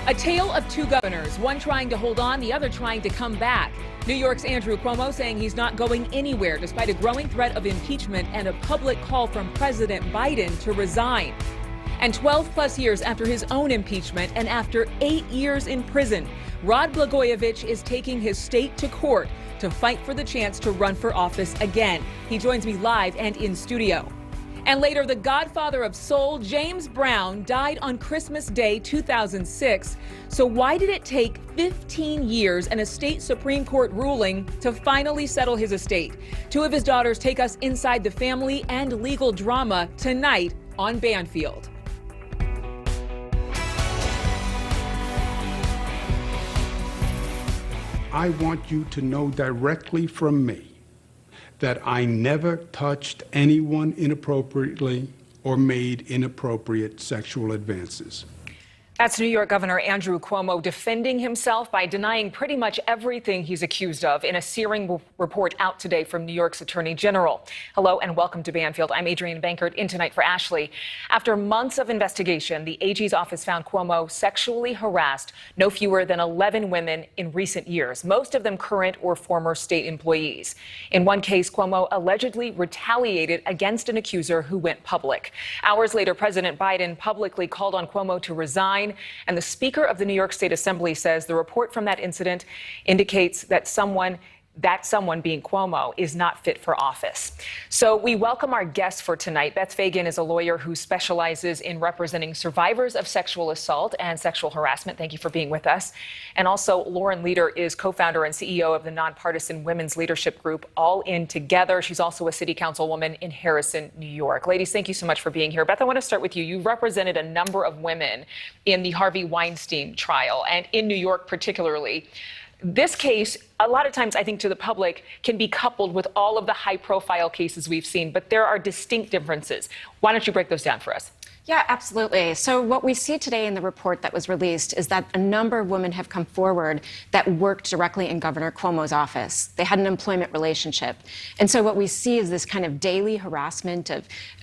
A tale of two governors, one trying to hold on, the other trying to come back. New York's Andrew Cuomo saying he's not going anywhere despite a growing threat of impeachment and a public call from President Biden to resign. And 12 plus years after his own impeachment and after 8 years in prison, Rod Blagojevich is taking his state to court to fight for the chance to run for office again. He joins me live and in studio. And later, the godfather of soul, James Brown, died on Christmas Day 2006. So why did it take 15 years and a state Supreme Court ruling to finally settle his estate? Two of his daughters take us inside the family and legal drama tonight on Banfield. I want you to know directly from me that I never touched anyone inappropriately or made inappropriate sexual advances. That's New York Governor Andrew Cuomo defending himself by denying pretty much everything he's accused of in a searing report out today from New York's Attorney General. Hello and welcome to Banfield. I'm Adrienne Bankert, in tonight for Ashley. After months of investigation, the AG's office found Cuomo sexually harassed no fewer than 11 women in recent years, most of them current or former state employees. In one case, Cuomo allegedly retaliated against an accuser who went public. Hours later, President Biden publicly called on Cuomo to resign. And the Speaker of the New York State Assembly says the report from that incident indicates that someone being Cuomo is not fit for office. So we welcome our guests for tonight. Beth Fagan is a lawyer who specializes in representing survivors of sexual assault and sexual harassment. Thank you for being with us. And also Lauren Leader is co-founder and CEO of the nonpartisan Women's Leadership Group, All In Together. She's also a city councilwoman in Harrison, New York. Ladies, thank you so much for being here. Beth, I want to start with you. You represented a number of women in the Harvey Weinstein trial, and in New York particularly. This case, a lot of times, I think, to the public, can be coupled with all of the high-profile cases we've seen, but there are distinct differences. Why don't you break those down for us? Yeah, absolutely. So what we see today in the report that was released is that a number of women have come forward that worked directly in Governor Cuomo's office. They had an employment relationship. And so what we see is this kind of daily harassment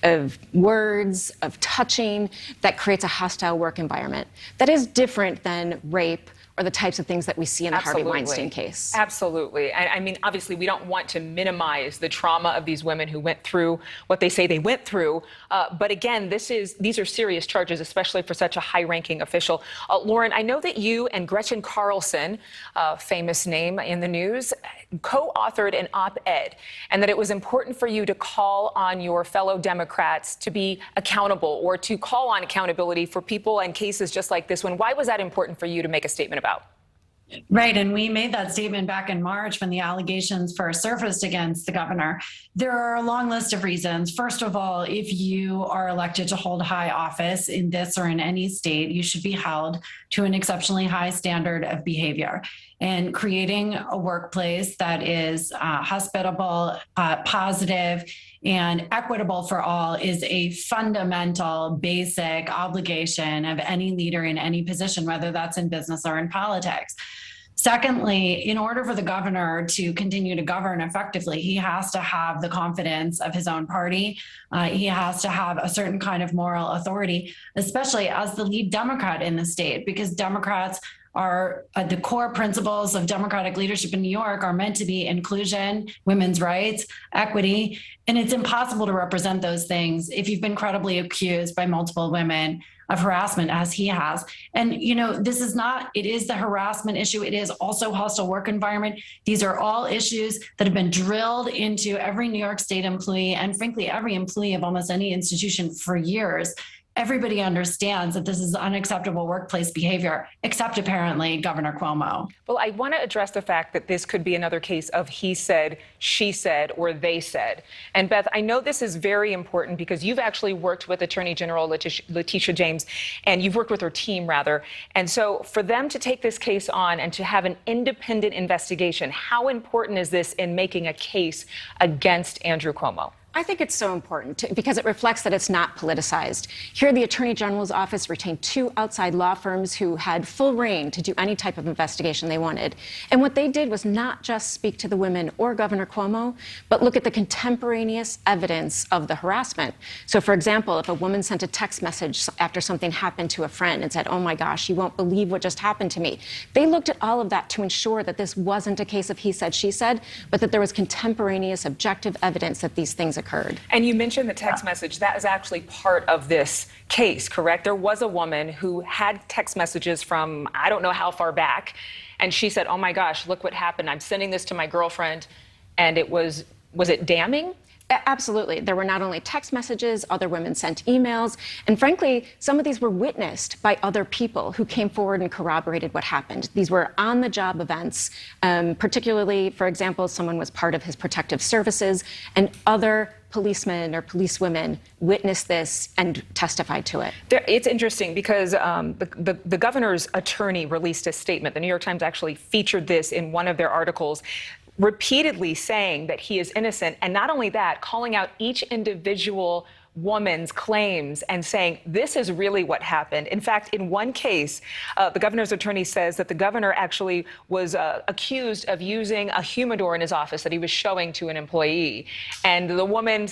of words, of touching, that creates a hostile work environment. That is different than rape or the types of things that we see in the Harvey Weinstein case. Absolutely. I mean, obviously, we don't want to minimize the trauma of these women who went through what they say they went through. But again, these are serious charges, especially for such a high-ranking official. Lauren, I know that you and Gretchen Carlson, a famous name in the news, co-authored an op-ed, and that it was important for you to call on your fellow Democrats to be accountable or to call on accountability for people and cases just like this one. Why was that important for you to make a statement about? Right. And we made that statement back in March when the allegations first surfaced against the governor. There are a long list of reasons. First of all, if you are elected to hold high office in this or in any state, you should be held to an exceptionally high standard of behavior. And creating a workplace that is hospitable, positive, and equitable for all is a fundamental, basic obligation of any leader in any position, whether that's in business or in politics. Secondly, in order for the governor to continue to govern effectively, he has to have the confidence of his own party. He has to have a certain kind of moral authority, especially as the lead Democrat in the state, because Democrats are the core principles of Democratic leadership in New York are meant to be inclusion, women's rights, equity, and it's impossible to represent those things if you've been credibly accused by multiple women of harassment, as he has. And, you know, it is the harassment issue. It is also hostile work environment. These are all issues that have been drilled into every New York State employee and, frankly, every employee of almost any institution for years. Everybody understands that this is unacceptable workplace behavior, except apparently Governor Cuomo. Well, I want to address the fact that this could be another case of he said, she said, or they said. And Beth, I know this is very important because you've actually worked with Attorney General Letitia James, and you've worked with her team, rather. And so for them to take this case on and to have an independent investigation, how important is this in making a case against Andrew Cuomo? I think it's so important because it reflects that it's not politicized. Here, the Attorney General's office retained 2 outside law firms who had full reign to do any type of investigation they wanted. And what they did was not just speak to the women or Governor Cuomo, but look at the contemporaneous evidence of the harassment. So, for example, if a woman sent a text message after something happened to a friend and said, "Oh my gosh, you won't believe what just happened to me," they looked at all of that to ensure that this wasn't a case of he said, she said, but that there was contemporaneous, objective evidence that these things occurred. And you mentioned the text message. That is actually part of this case, correct? There was a woman who had text messages from I don't know how far back, and she said, "Oh my gosh, look what happened. I'm sending this to my girlfriend," and it was it damning? Absolutely. There were not only text messages, other women sent emails, and frankly, some of these were witnessed by other people who came forward and corroborated what happened. These were on-the-job events, particularly, for example, someone was part of his protective services, and other policemen or policewomen witnessed this and testified to it. It's interesting because the governor's attorney released a statement. The New York Times actually featured this in one of their articles, repeatedly saying that he is innocent, and not only that, calling out each individual woman's claims and saying this is really what happened. In fact, in one case, the governor's attorney says that the governor actually was accused of using a humidor in his office that he was showing to an employee, and the woman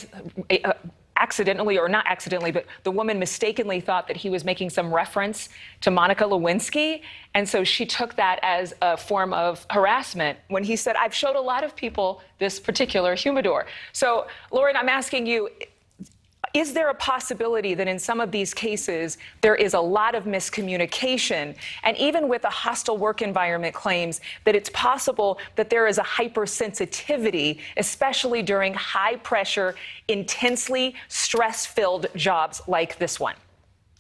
accidentally, or not accidentally, but the woman mistakenly thought that he was making some reference to Monica Lewinsky. And so she took that as a form of harassment when he said, "I've showed a lot of people this particular humidor." So, Lauren, I'm asking you, is there a possibility that in some of these cases there is a lot of miscommunication, and even with a hostile work environment claims that it's possible that there is a hypersensitivity, especially during high pressure, intensely stress-filled jobs like this one?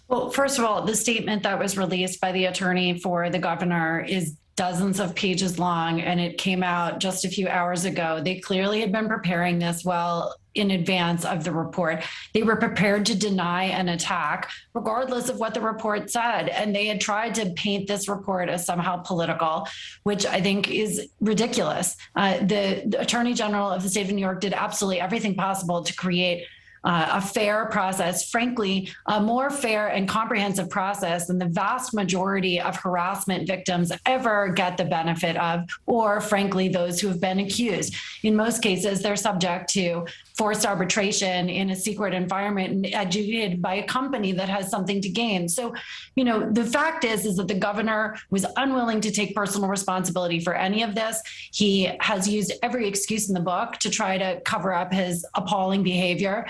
Well, first of all, the statement that was released by the attorney for the governor is dozens of pages long, and it came out just a few hours ago. They clearly had been preparing this well in advance of the report. They were prepared to deny an attack, regardless of what the report said. And they had tried to paint this report as somehow political, which I think is ridiculous. The Attorney General of the state of New York did absolutely everything possible to create a fair process, frankly, a more fair and comprehensive process than the vast majority of harassment victims ever get the benefit of, or frankly, those who have been accused. In most cases, they're subject to forced arbitration in a secret environment and adjudicated by a company that has something to gain. So, you know, the fact is that the governor was unwilling to take personal responsibility for any of this. He has used every excuse in the book to try to cover up his appalling behavior.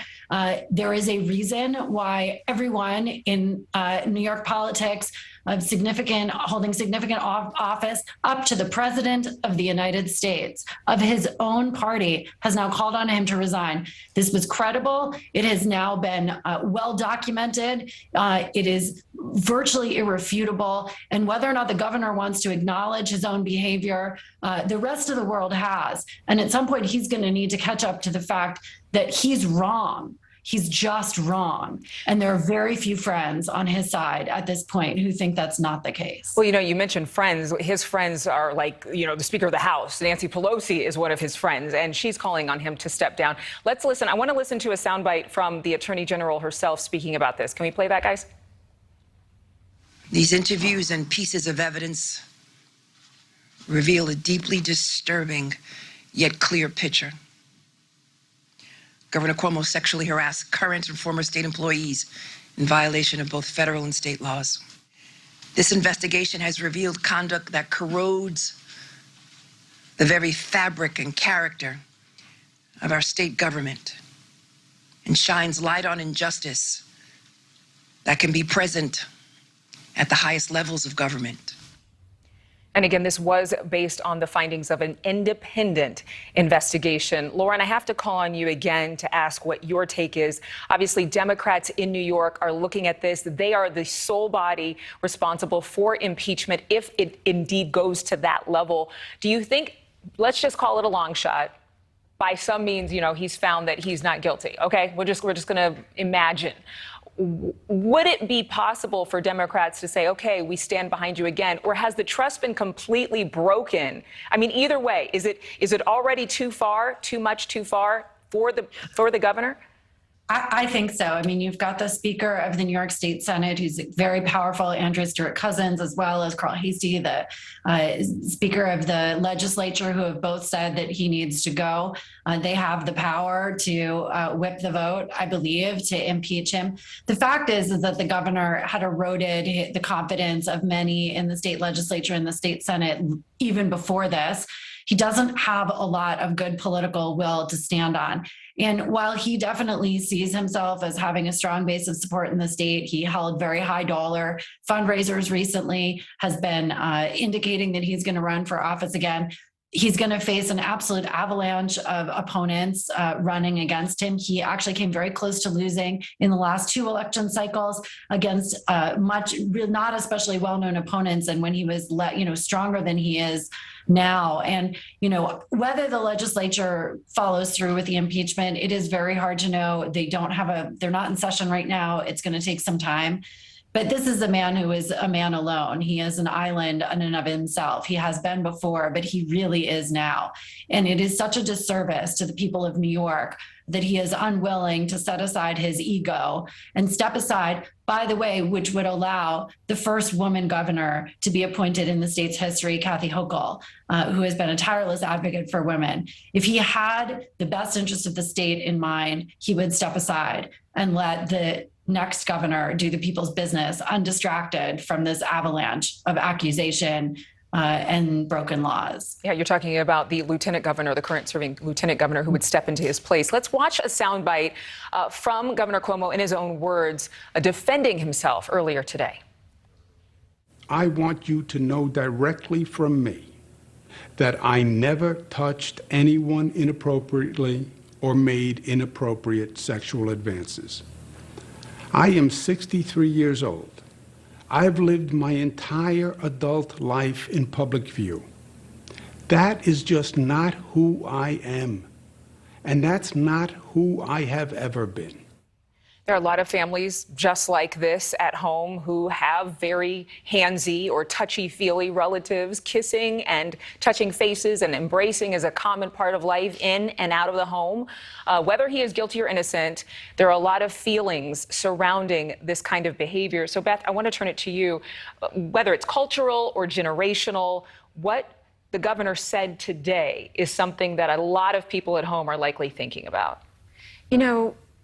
There is a reason why everyone in New York politics of holding significant office up to the president of the United States of his own party has now called on him to resign. This was credible. It has now been well documented. It is virtually irrefutable. And whether or not the governor wants to acknowledge his own behavior, the rest of the world has. And at some point, he's going to need to catch up to the fact that he's wrong. He's just wrong. And there are very few friends on his side at this point who think that's not the case. Well, you know, you mentioned friends. His friends are like, you know, the Speaker of the House. Nancy Pelosi is one of his friends, and she's calling on him to step down. Let's listen. I want to listen to a soundbite from the Attorney General herself speaking about this. Can we play that, guys? These interviews and pieces of evidence reveal a deeply disturbing yet clear picture. Governor Cuomo sexually harassed current and former state employees in violation of both federal and state laws. This investigation has revealed conduct that corrodes the very fabric and character of our state government and shines light on injustice that can be present at the highest levels of government. And again, this was based on the findings of an independent investigation. Lauren, I have to call on you again to ask what your take is. Obviously, Democrats in New York are looking at this. They are the sole body responsible for impeachment if it indeed goes to that level. Do you think, let's just call it a long shot, by some means, you know, he's found that he's not guilty? Okay, we're just going to imagine. Would it be possible for Democrats to say, okay, we stand behind you again, or has the trust been completely broken? I mean, either way, is it already too far, too much too far? for the governor? I think so. I mean, you've got the Speaker of the New York State Senate, who's very powerful, Andrew Stewart-Cousins, as well as Carl Hastie, the Speaker of the Legislature, who have both said that he needs to go. They have the power to whip the vote, I believe, to impeach him. The fact is that the governor had eroded the confidence of many in the state legislature and the state Senate even before this. He doesn't have a lot of good political will to stand on. And while he definitely sees himself as having a strong base of support in the state, he held very high dollar fundraisers recently, has been indicating that he's going to run for office again. He's going to face an absolute avalanche of opponents running against him. He actually came very close to losing in the last 2 election cycles against not especially well-known opponents, and when he was stronger than he is now. And whether the legislature follows through with the impeachment, it is very hard to know. They're not in session right now. It's going to take some time. But this is a man who is a man alone. He is an island in and of himself. He has been before, but he really is now. And it is such a disservice to the people of New York that he is unwilling to set aside his ego and step aside, by the way, which would allow the first woman governor to be appointed in the state's history, Kathy Hochul, who has been a tireless advocate for women. If he had the best interest of the state in mind, he would step aside and let the next governor do the people's business, undistracted from this avalanche of accusation and broken laws. Yeah, you're talking about the lieutenant governor, the current serving lieutenant governor, who would step into his place. Let's watch a soundbite from Governor Cuomo in his own words, defending himself earlier today. I want you to know directly from me that I never touched anyone inappropriately or made inappropriate sexual advances. I am 63 years old. I've lived my entire adult life in public view. That is just not who I am. And that's not who I have ever been. There are a lot of families just like this at home who have very handsy or touchy-feely relatives. Kissing and touching faces and embracing is a common part of life in and out of the home. Whether he is guilty or innocent, there are a lot of feelings surrounding this kind of behavior. So, Beth, I want to turn it to you. Whether it's cultural or generational, what the governor said today is something that a lot of people at home are likely thinking about.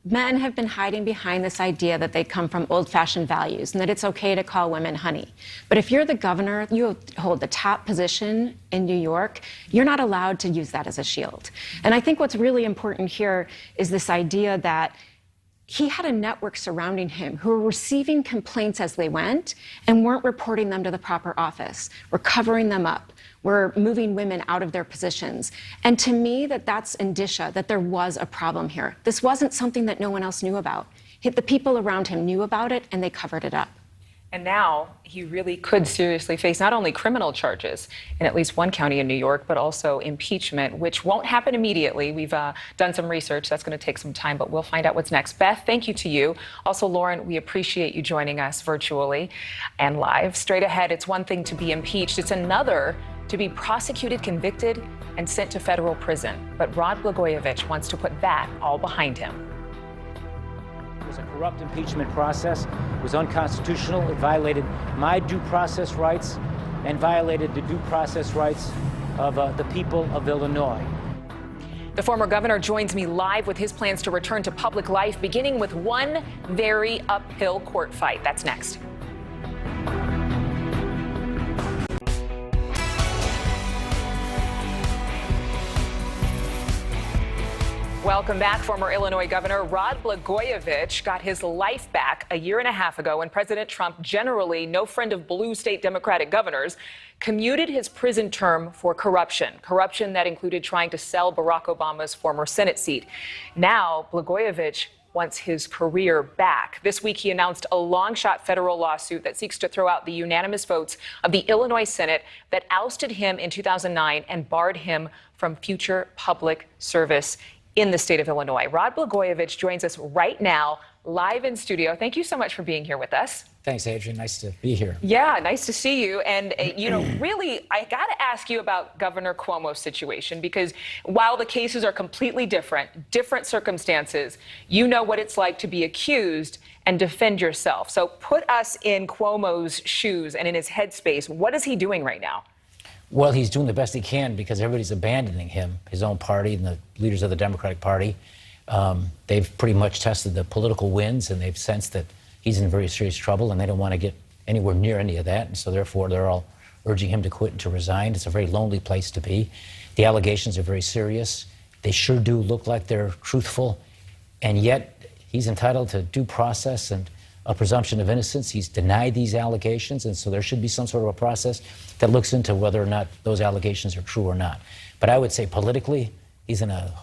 Men have been hiding behind this idea that they come from old-fashioned values and that it's okay to call women honey. But if you're the governor, you hold the top position in New York, you're not allowed to use that as a shield. And I think what's really important here is this idea that he had a network surrounding him who were receiving complaints as they went and weren't reporting them to the proper office. We're covering them up. We're moving women out of their positions. And to me, that's indicia that there was a problem here. This wasn't something that no one else knew about. The people around him knew about it and they covered it up. And now he really could seriously face not only criminal charges in at least one county in New York, but also impeachment, which won't happen immediately. We've done some research. That's going to take some time, but we'll find out what's next. Beth, thank you to you. Also, Lauren, we appreciate you joining us virtually and live. Straight ahead, it's one thing to be impeached. It's another to be prosecuted, convicted, and sent to federal prison. But Rod Blagojevich wants to put that all behind him. It was a corrupt impeachment process. It was unconstitutional. It violated my due process rights and violated the due process rights of the people of Illinois. The former governor joins me live with his plans to return to public life, beginning with one very uphill court fight. That's next. Welcome back. Former Illinois Governor Rod Blagojevich got his life back a year and a half ago when President Trump, generally no friend of blue state Democratic governors, commuted his prison term for corruption that included trying to sell Barack Obama's former Senate seat. Now, Blagojevich wants his career back. This week, he announced a long-shot federal lawsuit that seeks to throw out the unanimous votes of the Illinois Senate that ousted him in 2009 and barred him from future public service in the state of Illinois. Rod Blagojevich joins us right now, live in studio. Thank you so much for being here with us. Thanks, Adrian. Nice to be here. Yeah, nice to see you. And, really, I got to ask you about Governor Cuomo's situation, because while the cases are completely different circumstances, you know what it's like to be accused and defend yourself. So put us in Cuomo's shoes and in his headspace. What is he doing right now? Well, he's doing the best he can because everybody's abandoning him, his own party and the leaders of the Democratic Party. They've pretty much tested the political winds, and they've sensed that he's in very serious trouble, and they don't want to get anywhere near any of that. And so therefore, they're all urging him to quit and to resign. It's a very lonely place to be. The allegations are very serious. They sure do look like they're truthful. And yet, he's entitled to due process and a presumption of innocence. He's denied these allegations. And so there should be some sort of a process that looks into whether or not those allegations are true or not. But I would say politically, he's in a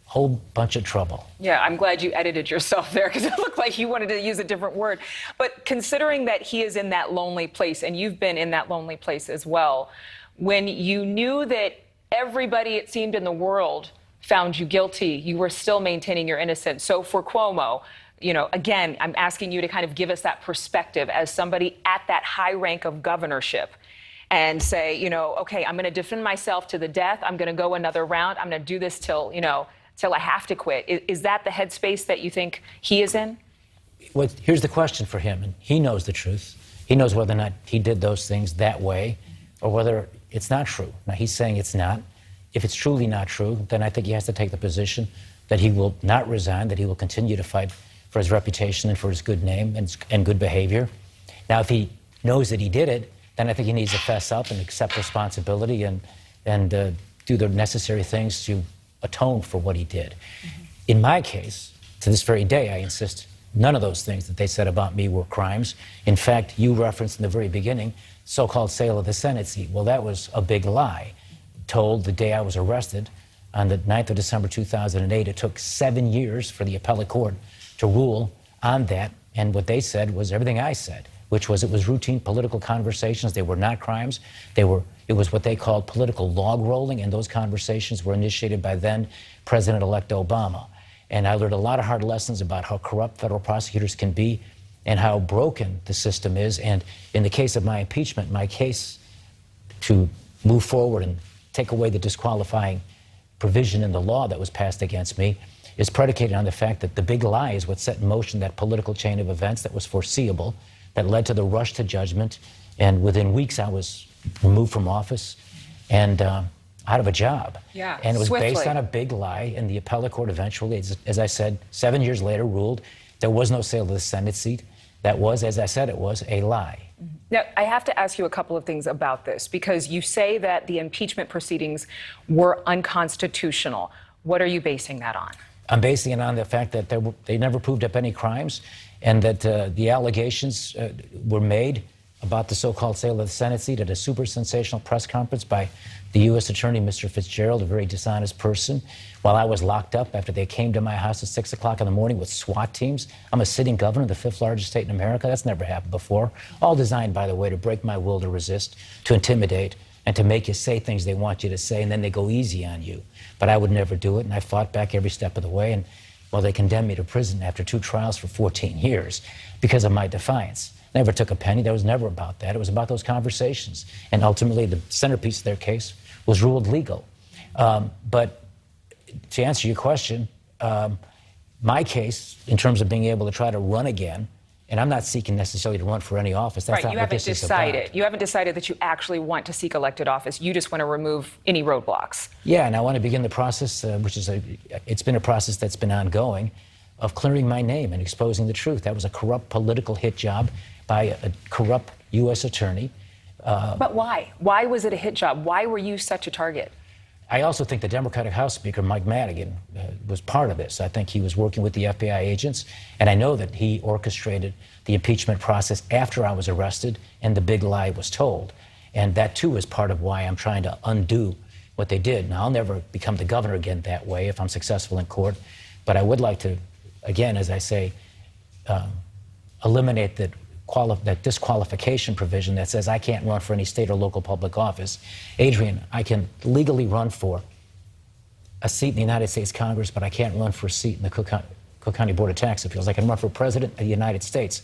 whole bunch of trouble. Yeah, I'm glad you edited yourself there, because it looked like you wanted to use a different word. But considering that he is in that lonely place, and you've been in that lonely place as well, when you knew that everybody, it seemed, in the world found you guilty, you were still maintaining your innocence. So for Cuomo, again, I'm asking you to kind of give us that perspective as somebody at that high rank of governorship, and say, okay, I'm going to defend myself to the death. I'm going to go another round. I'm going to do this till I have to quit. Is that the headspace that you think he is in? Well, here's the question for him, and he knows the truth. He knows whether or not he did those things that way or whether it's not true. Now, he's saying it's not. If it's truly not true, then I think he has to take the position that he will not resign, that he will continue to fight for his reputation and for his good name and good behavior. Now, if he knows that he did it, then I think he needs to fess up and accept responsibility and do the necessary things to atone for what he did. Mm-hmm. In my case, to this very day, I insist none of those things that they said about me were crimes. In fact, you referenced in the very beginning so-called sale of the Senate seat. Well, that was a big lie. Told the day I was arrested on the 9th of December 2008. It took 7 years for the appellate court to rule on that, and what they said was everything I said, which was it was routine political conversations. They were not crimes. It was what they called political log rolling, and those conversations were initiated by then President-elect Obama. And I learned a lot of hard lessons about how corrupt federal prosecutors can be and how broken the system is. And in the case of my impeachment, my case to move forward and take away the disqualifying provision in the law that was passed against me is predicated on the fact that the big lie is what set in motion that political chain of events that was foreseeable, that led to the rush to judgment. And within weeks, I was removed from office and out of a job. Yeah, and it was swiftly. based on a big lie. And the appellate court eventually, as I said, 7 years later, ruled there was no sale of the Senate seat. That was, as I said, it was a lie. Now, I have to ask you a couple of things about this, because you say that the impeachment proceedings were unconstitutional. What are you basing that on? I'm basing it on the fact that they never proved up any crimes, and that the allegations were made about the so-called sale of the Senate seat at a super sensational press conference by the U.S. Attorney, Mr. Fitzgerald, a very dishonest person, while I was locked up after they came to my house at 6 o'clock in the morning with SWAT teams. I'm a sitting governor of the 5th largest state in America. That's never happened before. All designed, by the way, to break my will to resist, to intimidate, and to make you say things they want you to say, and then they go easy on you. But I would never do it, and I fought back every step of the way. And well, they condemned me to prison after 2 trials for 14 years because of my defiance. Never took a penny. That was never about that. It was about those conversations. And ultimately, the centerpiece of their case was ruled legal. But to answer your question, my case, in terms of being able to try to run again, and I'm not seeking necessarily to run for any office. That's not what this is about. You haven't decided that you actually want to seek elected office. You just want to remove any roadblocks. Yeah, and I want to begin the process, which is it's been a process that's been ongoing, of clearing my name and exposing the truth. That was a corrupt political hit job by a corrupt U.S. attorney. But why? Why was it a hit job? Why were you such a target? I also think the Democratic House Speaker, Mike Madigan, was part of this. I think he was working with the FBI agents, and I know that he orchestrated the impeachment process after I was arrested and the big lie was told. And that, too, is part of why I'm trying to undo what they did. Now, I'll never become the governor again that way if I'm successful in court, but I would like to, again, as I say, eliminate that disqualification provision that says I can't run for any state or local public office. Adrian, I can legally run for a seat in the United States Congress, but I can't run for a seat in the Cook County Board of Tax Appeals. I can run for president of the United States,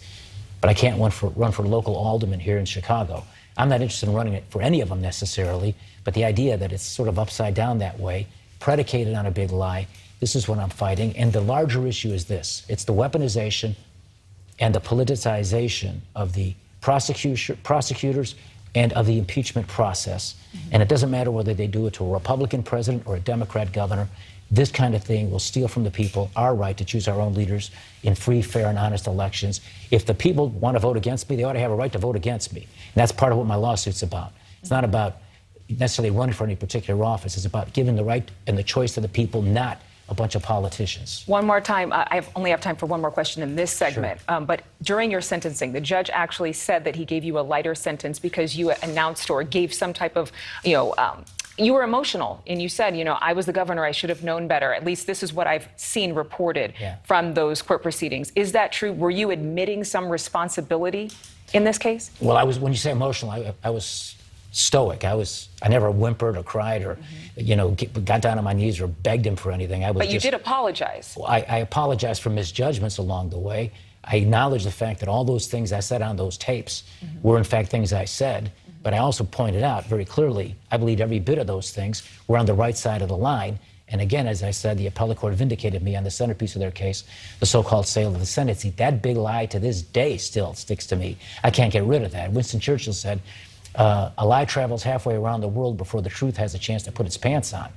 but I can't run for local alderman here in Chicago. I'm not interested in running it for any of them necessarily, but the idea that it's sort of upside down that way, predicated on a big lie, this is what I'm fighting. And the larger issue is this. It's the weaponization and the politicization of the prosecutors and of the impeachment process. And it doesn't matter whether they do it to a Republican president or a Democrat governor. This kind of thing will steal from the people our right to choose our own leaders in free, fair, and honest elections. If the people want to vote against me, they ought to have a right to vote against me. And that's part of what my lawsuit's about. It's not about necessarily running for any particular office. It's about giving the right and the choice to the people, not a bunch of politicians. One more time. I only have time for one more question in this segment. Sure. But during your sentencing, the judge actually said that he gave you a lighter sentence because you announced or gave some type of, you were emotional and you said, I was the governor, I should have known better. At least this is what I've seen reported from those court proceedings. Is that true? Were you admitting some responsibility in this case? Well, when you say emotional, I was stoic. I never whimpered or cried or, got down on my knees or begged him for anything. But you did apologize. Well, I apologized for misjudgments along the way. I acknowledge the fact that all those things I said on those tapes were in fact things I said. But I also pointed out very clearly, I believed every bit of those things were on the right side of the line. And again, as I said, the appellate court vindicated me on the centerpiece of their case, the so-called sale of the Senate seat. That big lie to this day still sticks to me. I can't get rid of that. Winston Churchill said, a lie travels halfway around the world before the truth has a chance to put its pants on.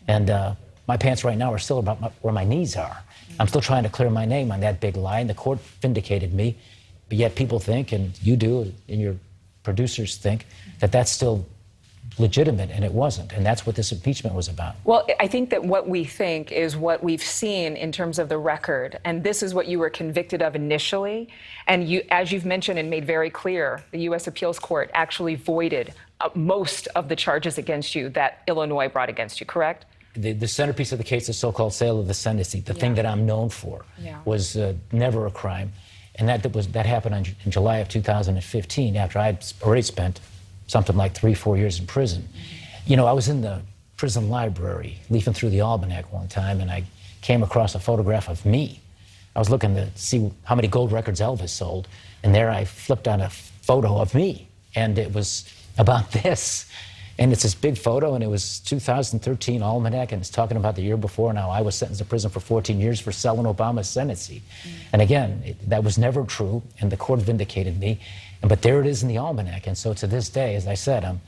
And my pants right now are still about where my knees are. I'm still trying to clear my name on that big lie, and the court vindicated me. But yet people think, and you do, and your producers think, that that's still legitimate, and it wasn't. And that's what this impeachment was about. Well, I think that what we think is what we've seen in terms of the record. And this is what you were convicted of initially. And you, as you've mentioned and made very clear, the U.S. Appeals Court actually voided most of the charges against you that Illinois brought against you, correct? The centerpiece of the case, the so-called sale of the Senate seat, the thing that I'm known for, was never a crime. And that happened in July of 2015, after I'd already spent something like 3-4 years in prison. I was in the prison library, leafing through the Almanac one time, and I came across a photograph of me. I was looking to see how many gold records Elvis sold, and there I flipped on a photo of me, and it was about this. And it's this big photo, and it was 2013 Almanac, and it's talking about the year before, and how I was sentenced to prison for 14 years for selling Obama's Senate seat. And again, that was never true, and the court vindicated me. But there it is in the Almanac. And so to this day, as I said, I'm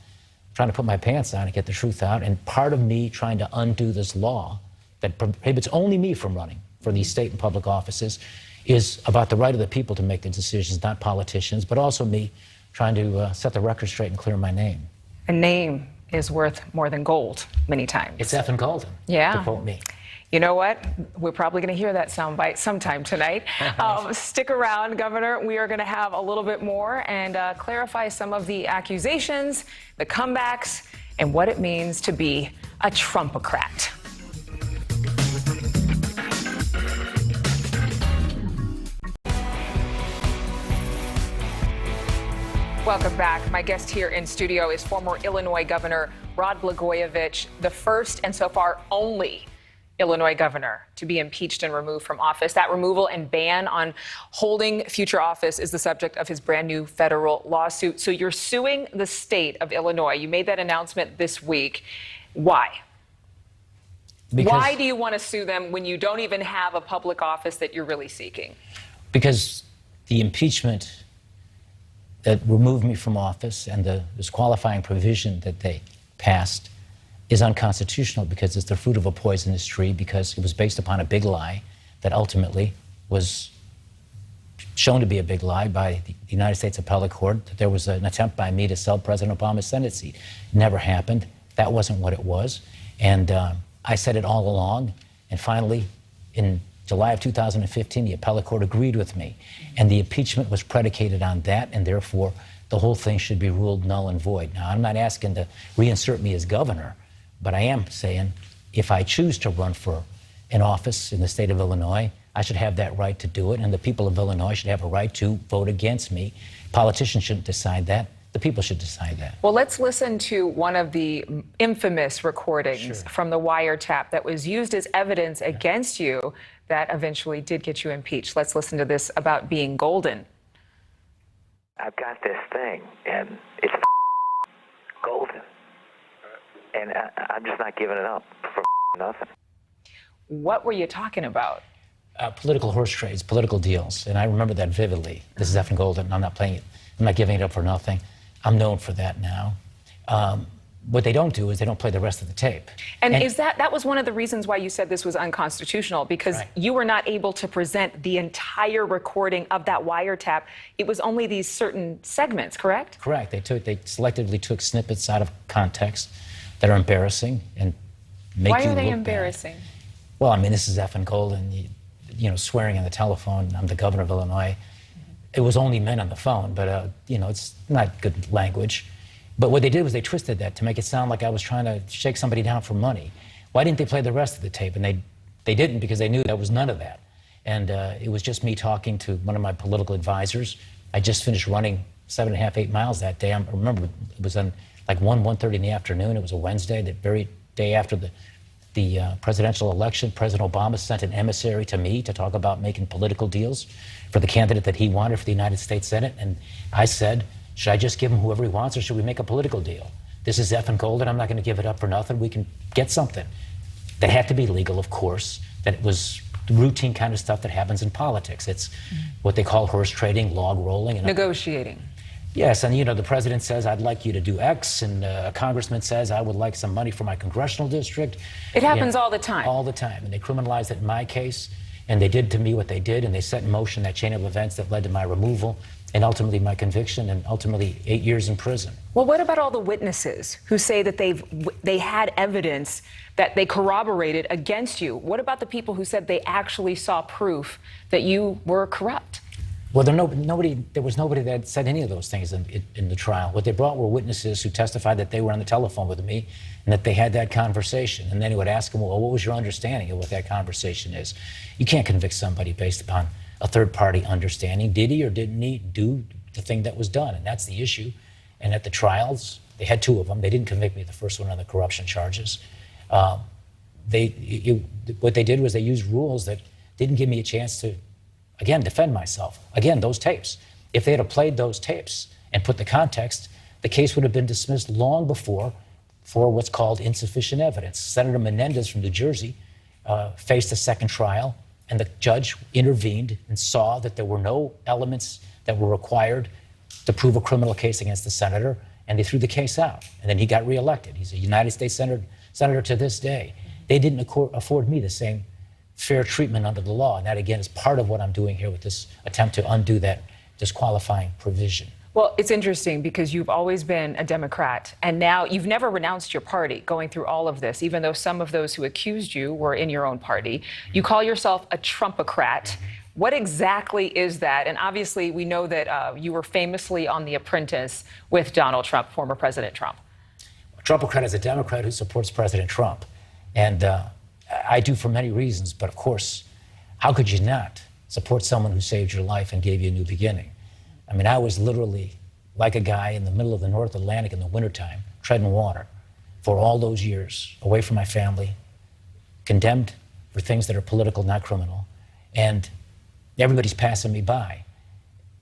trying to put my pants on and get the truth out. And part of me trying to undo this law that prohibits only me from running for these state and public offices is about the right of the people to make the decisions, not politicians, but also me trying to set the record straight and clear my name. A name is worth more than gold many times. It's effing golden, to quote me. You know what? We're probably going to hear that soundbite sometime tonight. Stick around, Governor. We are going to have a little bit more and clarify some of the accusations, the comebacks, and what it means to be a Trumpocrat. Welcome back. My guest here in studio is former Illinois Governor Rod Blagojevich, the first and so far only Illinois governor to be impeached and removed from office. That removal and ban on holding future office is the subject of his brand new federal lawsuit. So you're suing the state of Illinois. You made that announcement this week. Why? Why do you want to sue them when you don't even have a public office that you're really seeking? Because the impeachment that removed me from office and the disqualifying provision that they passed is unconstitutional, because it's the fruit of a poisonous tree, because it was based upon a big lie that ultimately was shown to be a big lie by the United States Appellate Court, that there was an attempt by me to sell President Obama's Senate seat. Never happened. That wasn't what it was. And I said it all along. And finally, in July of 2015, the appellate court agreed with me. And the impeachment was predicated on that, and therefore the whole thing should be ruled null and void. Now, I'm not asking to reinsert me as governor, but I am saying if I choose to run for an office in the state of Illinois, I should have that right to do it, and the people of Illinois should have a right to vote against me. Politicians shouldn't decide that. The people should decide that. Well, let's listen to one of the infamous recordings from the wiretap that was used as evidence against you that eventually did get you impeached. Let's listen to this about being golden. I've got this thing, and it's golden. And I'm just not giving it up for nothing. What were you talking about? Political horse trades, political deals. And I remember that vividly. This is effing golden. I'm not playing it. I'm not giving it up for nothing. I'm known for that now. What they don't do is they don't play the rest of the tape. And is that was one of the reasons why you said this was unconstitutional, because Right. you were not able to present the entire recording of that wiretap. It was only these certain segments, correct? Correct. They selectively took snippets out of context that are embarrassing and make Why you are they look bad. embarrassing? Well, I mean, this is effing golden. You know, swearing on the telephone. I'm the governor of Illinois. It was only men on the phone, but you know, it's not good language. But what they did was they twisted that to make it sound like I was trying to shake somebody down for money. Why didn't they play the rest of the tape? And they didn't, because they knew there was none of that. And it was just me talking to one of my political advisors. I just finished running 7.5, 8 miles that day. I remember it was on like 1:30 in the afternoon. It was a Wednesday, the very day after the presidential election. President Obama sent an emissary to me to talk about making political deals for the candidate that he wanted for the United States Senate. And I said, should I just give him whoever he wants, or should we make a political deal? This is effing golden. I'm not going to give it up for nothing. We can get something. That had to be legal, of course. That it was routine kind of stuff that happens in politics. It's what they call horse trading, log rolling. And Negotiating. yes, and you know, the president says, I'd like you to do X, and a congressman says, I would like some money for my congressional district. It happens Yeah, all the time. All the time. And they criminalized it in my case, and they did to me what they did, and they set in motion that chain of events that led to my removal, and ultimately my conviction, and ultimately 8 years in prison. Well, what about all the witnesses who say that they had evidence that they corroborated against you? What about the people who said they actually saw proof that you were corrupt? Well, there was nobody that said any of those things in the trial. What they brought were witnesses who testified that they were on the telephone with me and that they had that conversation. And then he would ask them, well, what was your understanding of what that conversation is? You can't convict somebody based upon a third-party understanding. Did he or didn't he do the thing that was done? And that's the issue. And at the trials, they had 2 of them. They didn't convict me the first one on the corruption charges. What they did was they used rules that didn't give me a chance to, again, defend myself. Again, those tapes. If they had played those tapes and put the context, the case would have been dismissed long before for what's called insufficient evidence. Senator Menendez from New Jersey faced a second trial, and the judge intervened and saw that there were no elements that were required to prove a criminal case against the senator, and they threw the case out. And then he got reelected. He's a United States senator to this day. They didn't afford me the same fair treatment under the law. And that, again, is part of what I'm doing here with this attempt to undo that disqualifying provision. Well, it's interesting because you've always been a Democrat, and now you've never renounced your party going through all of this, even though some of those who accused you were in your own party. You call yourself a Trumpocrat. What exactly is that? And obviously, we know that you were famously on The Apprentice with Donald Trump, former President Trump. A Trumpocrat is a Democrat who supports President Trump. And I do for many reasons, but of course, how could you not support someone who saved your life and gave you a new beginning? I mean, I was literally like a guy in the middle of the North Atlantic in the wintertime, treading water for all those years, away from my family, condemned for things that are political, not criminal. And everybody's passing me by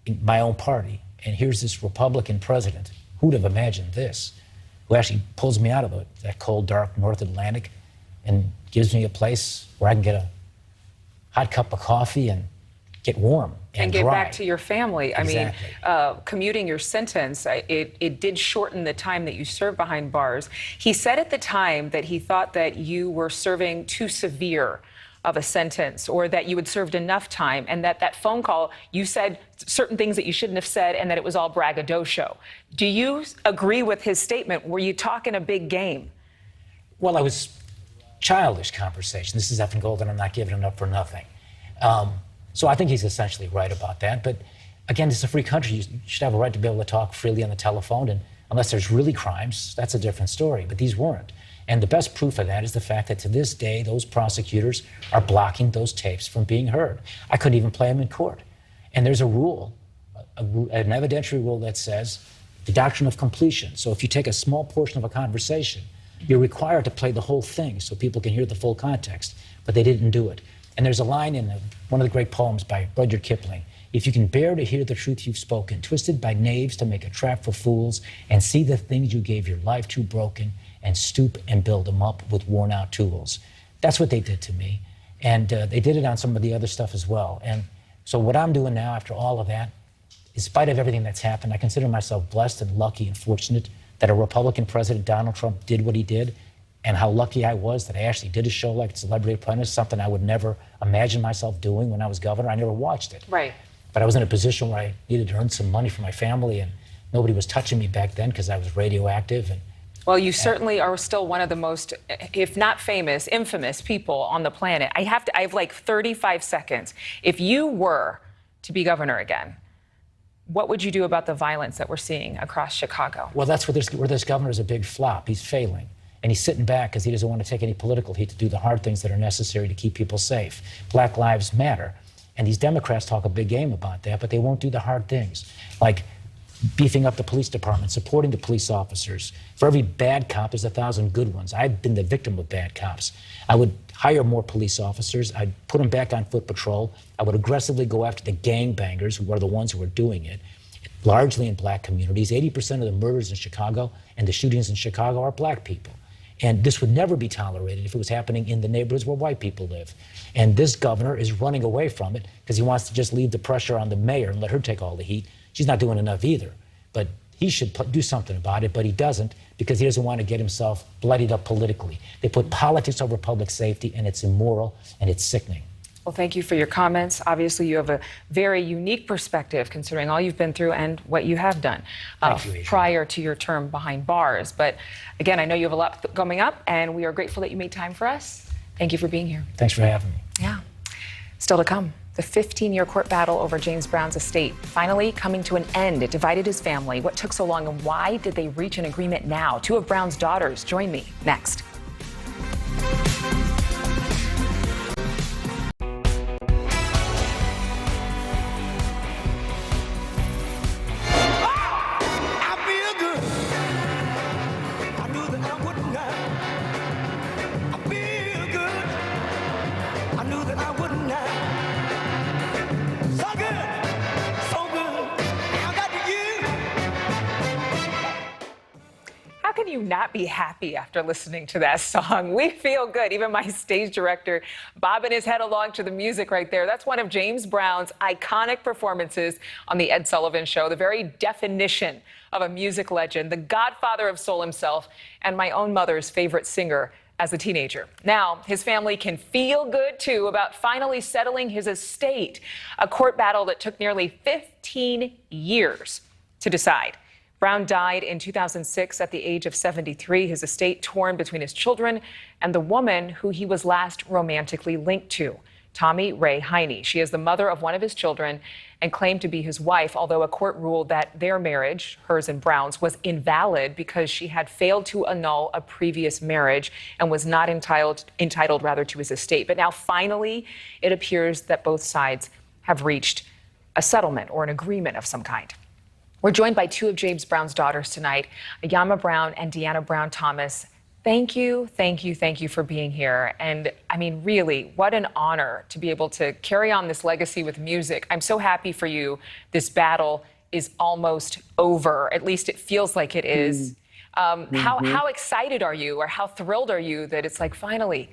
in my own party. And here's this Republican president, who'd have imagined this, who actually pulls me out of that cold, dark North Atlantic and gives me a place where I can get a hot cup of coffee and get warm and get dry. back to your family. Exactly. I mean, commuting your sentence, it did shorten the time that you served behind bars. He said at the time that he thought that you were serving too severe of a sentence, or that you had served enough time, and that phone call, you said certain things that you shouldn't have said, and that it was all braggadocio. Do you agree with his statement? Were you talking a big game? Well, I was childish conversation. This is effing golden. I'm not giving it up for nothing. So I think he's essentially right about that. But again, this is a free country. You should have a right to be able to talk freely on the telephone. And unless there's really crimes, that's a different story. But these weren't. And the best proof of that is the fact that to this day, those prosecutors are blocking those tapes from being heard. I couldn't even play them in court. And there's a rule, an evidentiary rule that says the doctrine of completion. So if you take a small portion of a conversation, you're required to play the whole thing so people can hear the full context. But they didn't do it. And there's a line in one of the great poems by Rudyard Kipling. If you can bear to hear the truth you've spoken, twisted by knaves to make a trap for fools, and see the things you gave your life to broken, and stoop and build them up with worn out tools. That's what they did to me. And they did it on some of the other stuff as well. And so what I'm doing now after all of that, in spite of everything that's happened, I consider myself blessed and lucky and fortunate that a Republican President, Donald Trump, did what he did, and how lucky I was that I actually did a show like Celebrity Apprentice, something I would never imagine myself doing when I was governor. I never watched it. Right. But I was in a position where I needed to earn some money for my family, and nobody was touching me back then because I was radioactive. Well, you certainly are still one of the most, if not famous, infamous people on the planet. I have like 35 seconds. If you were to be governor again, what would you do about the violence that we're seeing across Chicago? Well, that's where this governor is a big flop. He's failing. And he's sitting back because he doesn't want to take any political heat to do the hard things that are necessary to keep people safe. Black lives matter. And these Democrats talk a big game about that, but they won't do the hard things, like beefing up the police department, supporting the police officers. For every bad cop, there's 1,000 good ones. I've been the victim of bad cops. I would hire more police officers. I'd put them back on foot patrol. I would aggressively go after the gangbangers, who are the ones who are doing it, largely in black communities. 80% of the murders in Chicago and the shootings in Chicago are black people. And this would never be tolerated if it was happening in the neighborhoods where white people live. And this governor is running away from it because he wants to just leave the pressure on the mayor and let her take all the heat. She's not doing enough either. But he should do something about it, but he doesn't because he doesn't want to get himself bloodied up politically. They put politics over public safety, and it's immoral and it's sickening. Well, thank you for your comments. Obviously, you have a very unique perspective considering all you've been through and what you have done prior to your term behind bars. But again, I know you have a lot coming up, and we are grateful that you made time for us. Thank you for being here. Thanks for having me. Yeah. Still to come, the 15-year court battle over James Brown's estate finally coming to an end. It divided his family. What took so long, and why did they reach an agreement now? Two of Brown's daughters join me next. How can you not be happy after listening to that song? We feel good. Even my stage director bobbing his head along to the music right there. That's one of James Brown's iconic performances on The Ed Sullivan Show, the very definition of a music legend, the godfather of soul himself, and my own mother's favorite singer as a teenager. Now, his family can feel good, too, about finally settling his estate, a court battle that took nearly 15 years to decide. Brown died in 2006 at the age of 73, his estate torn between his children and the woman who he was last romantically linked to, Tommy Ray Heine. She is the mother of one of his children and claimed to be his wife, although a court ruled that their marriage, hers and Brown's, was invalid because she had failed to annul a previous marriage and was not entitled to his estate. But now finally, it appears that both sides have reached a settlement or an agreement of some kind. We're joined by two of James Brown's daughters tonight, Ayama Brown and Deanna Brown Thomas. Thank you for being here. And I mean, really, what an honor to be able to carry on this legacy with music. I'm so happy for you. This battle is almost over. At least it feels like it is. How excited are you, or how thrilled are you that it's like finally?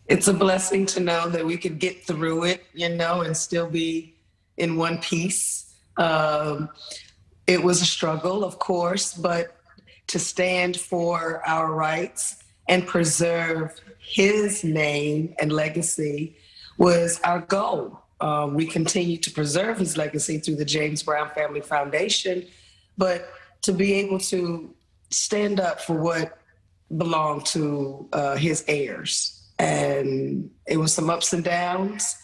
It's a blessing to know that we could get through it, and still be in one piece. It was a struggle, of course, but to stand for our rights and preserve his name and legacy was our goal. We continue to preserve his legacy through the James Brown Family Foundation, but to be able to stand up for what belonged to his heirs. And it was some ups and downs,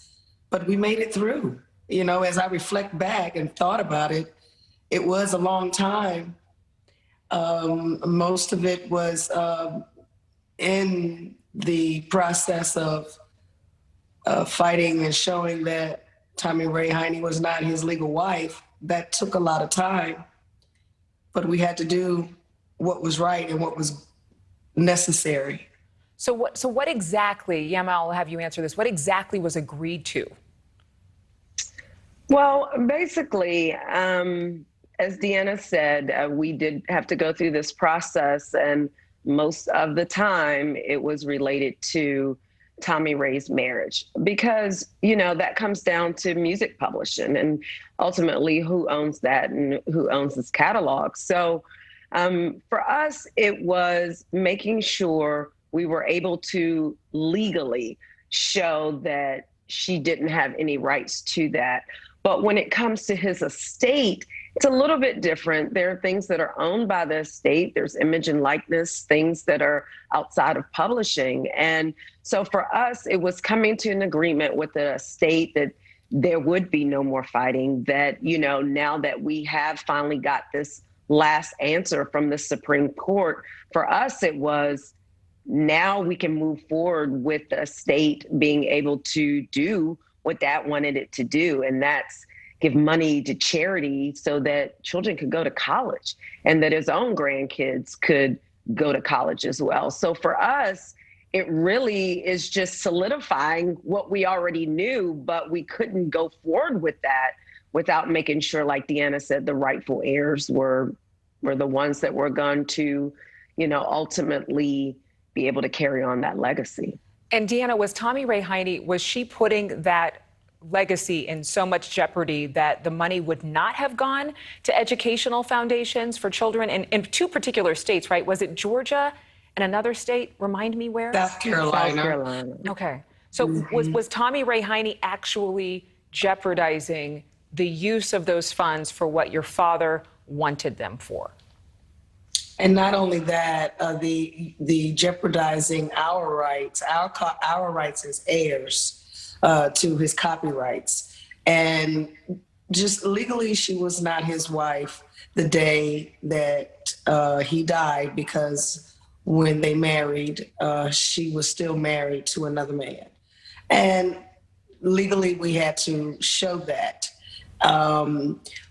but we made it through. As I reflect back and thought about it, it was a long time. Most of it was in the process of fighting and showing that Tommy Ray Heine was not his legal wife. That took a lot of time, but we had to do what was right and what was necessary. So what exactly, Yama, I'll have you answer this, what exactly was agreed to? Well, basically, as Deanna said, we did have to go through this process, and most of the time it was related to Tommy Ray's marriage because, that comes down to music publishing and ultimately who owns that and who owns this catalog. So for us, it was making sure we were able to legally show that she didn't have any rights to that. But when it comes to his estate, it's a little bit different. There are things that are owned by the estate. There's image and likeness, things that are outside of publishing. And so for us, it was coming to an agreement with the estate that there would be no more fighting, that, now that we have finally got this last answer from the Supreme Court, for us, it was now we can move forward with the estate being able to do what Dad wanted it to do, and that's give money to charity so that children could go to college and that his own grandkids could go to college as well. So for us, it really is just solidifying what we already knew, but we couldn't go forward with that without making sure, like Deanna said, the rightful heirs were the ones that were going to, ultimately be able to carry on that legacy. And Deanna, was Tommy Ray Heine, was she putting that legacy in so much jeopardy that the money would not have gone to educational foundations for children in two particular states, right? Was it Georgia and another state? Remind me where? South Carolina. South Carolina. Okay. So was Tommy Ray Heine actually jeopardizing the use of those funds for what your father wanted them for? And not only that, the jeopardizing our rights as heirs to his copyrights. And just legally, she was not his wife the day that he died, because when they married, she was still married to another man. And legally, we had to show that.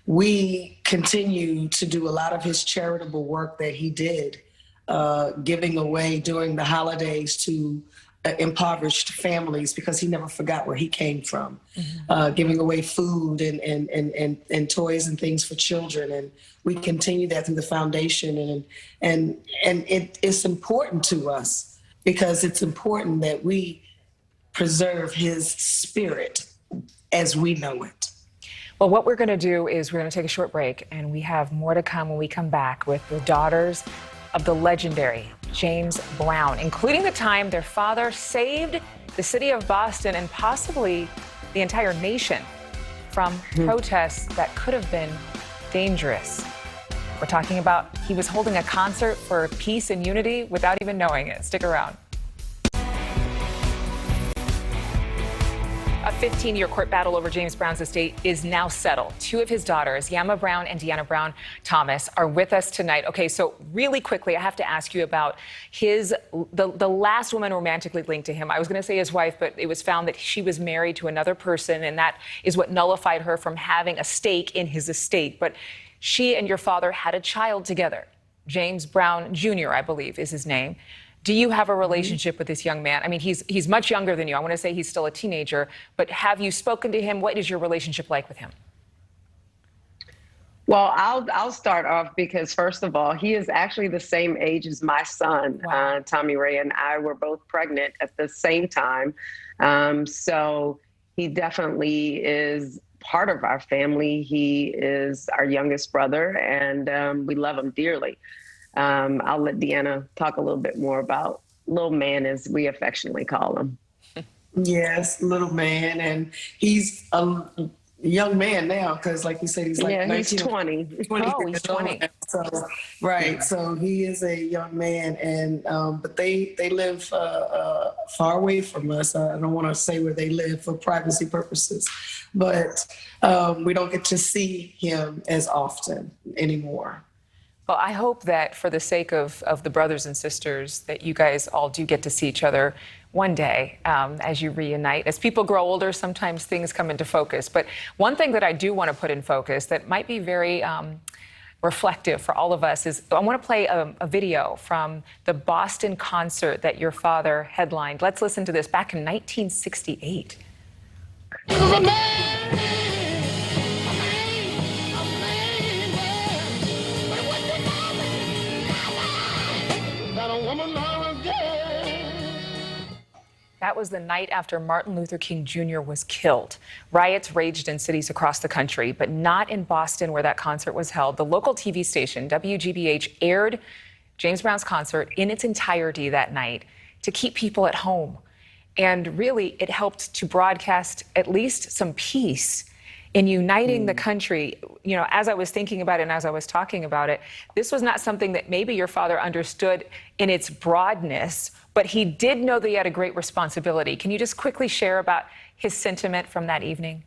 We continue to do a lot of his charitable work that he did, giving away during the holidays to impoverished families, because he never forgot where he came from, giving away food and toys and things for children. And we continue that through the foundation. And it's important to us, because it's important that we preserve his spirit as we know it. Well, what we're going to do is we're going to take a short break, and we have more to come when we come back with the daughters of the legendary James Brown, including the time their father saved the city of Boston and possibly the entire nation from protests that could have been dangerous. We're talking about he was holding a concert for peace and unity without even knowing it. Stick around. A 15-year court battle over James Brown's estate is now settled. Two of his daughters, Yama Brown and Deanna Brown Thomas, are with us tonight. Okay, so really quickly, I have to ask you about the last woman romantically linked to him. I was going to say his wife, but it was found that she was married to another person, and that is what nullified her from having a stake in his estate. But she and your father had a child together. James Brown Jr., I believe, is his name. Do you have a relationship with this young man? I mean, he's much younger than you. I want to say he's still a teenager, but have you spoken to him? What is your relationship like with him? Well, I'll start off because, first of all, he is actually the same age as my son. Wow. Tommy Ray and I were both pregnant at the same time. So he definitely is part of our family. He is our youngest brother, and we love him dearly. I'll let Deanna talk a little bit more about Little Man, as we affectionately call him. Yes, little man. And he's a young man now, because like you said, he's like 19. He's 20. 20 Oh, he's 20. So, right. So he is a young man. And but they live far away from us. I don't want to say where they live for privacy purposes, but we don't get to see him as often anymore. Well, I hope that for the sake of the brothers and sisters, that you guys all do get to see each other one day as you reunite. As people grow older, sometimes things come into focus. But one thing that I do want to put in focus that might be very reflective for all of us is I want to play a video from the Boston concert that your father headlined. Let's listen to this back in 1968. That was the night after Martin Luther King Jr. was killed. Riots raged in cities across the country, but not in Boston where that concert was held. The local TV station, WGBH, aired James Brown's concert in its entirety that night to keep people at home. And really, it helped to broadcast at least some peace in uniting the country. You know, as I was thinking about it and as I was talking about it, this was not something that maybe your father understood in its broadness, but he did know that he had a great responsibility. Can you just quickly share about his sentiment from that evening?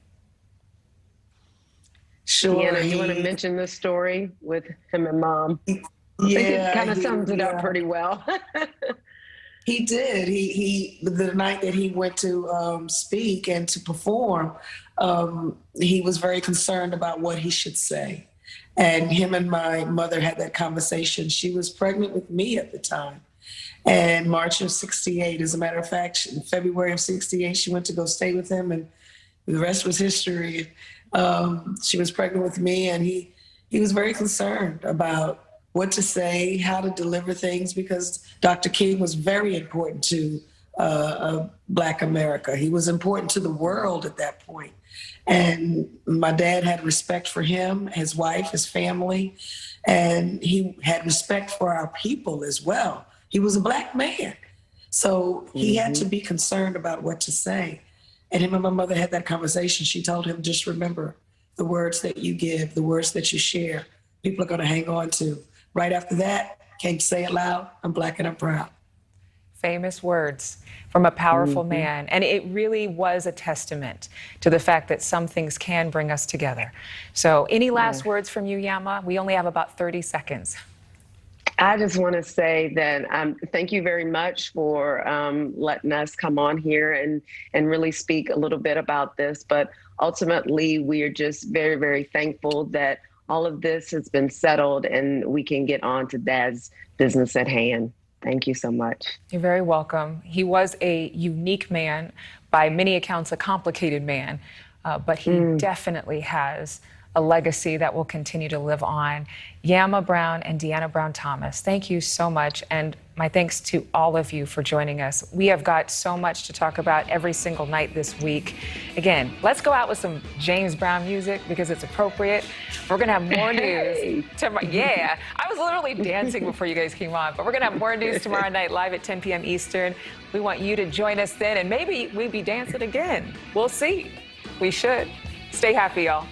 Sure. Deanna, you want to mention this story with him and Mom? Yeah, I think it kind of sums it up pretty well. He did. He the night that he went to speak and to perform, he was very concerned about what he should say. And him and my mother had that conversation. She was pregnant with me at the time. And March of '68, as a matter of fact, in February of '68, she went to go stay with him, and the rest was history. She was pregnant with me, and he was very concerned about what to say, how to deliver things, because Dr. King was very important to Black America. He was important to the world at that point. And my dad had respect for him, his wife, his family, and he had respect for our people as well. He was a Black man. So he had to be concerned about what to say. And him and my mother had that conversation. She told him, just remember the words that you give, the words that you share, people are going to hang on to. Right after that, came Say It Loud, I'm Black and I'm Proud. Famous words from a powerful man. And it really was a testament to the fact that some things can bring us together. So any last words from you, Yama? We only have about 30 seconds. I just want to say that thank you very much for letting us come on here and really speak a little bit about this. But ultimately, we are just very, very thankful that all of this has been settled and we can get on to Dad's business at hand. Thank you so much. You're very welcome. He was a unique man, by many accounts, a complicated man, but he definitely has a legacy that will continue to live on. Yama Brown and Deanna Brown Thomas, thank you so much. And my thanks to all of you for joining us. We have got so much to talk about every single night this week. Again, let's go out with some James Brown music because it's appropriate. We're going to have more news tomorrow. Yeah, I was literally dancing before you guys came on, but we're going to have more news tomorrow night live at 10 p.m. Eastern. We want you to join us then, and maybe we'll be dancing again. We'll see. We should. Stay happy, y'all.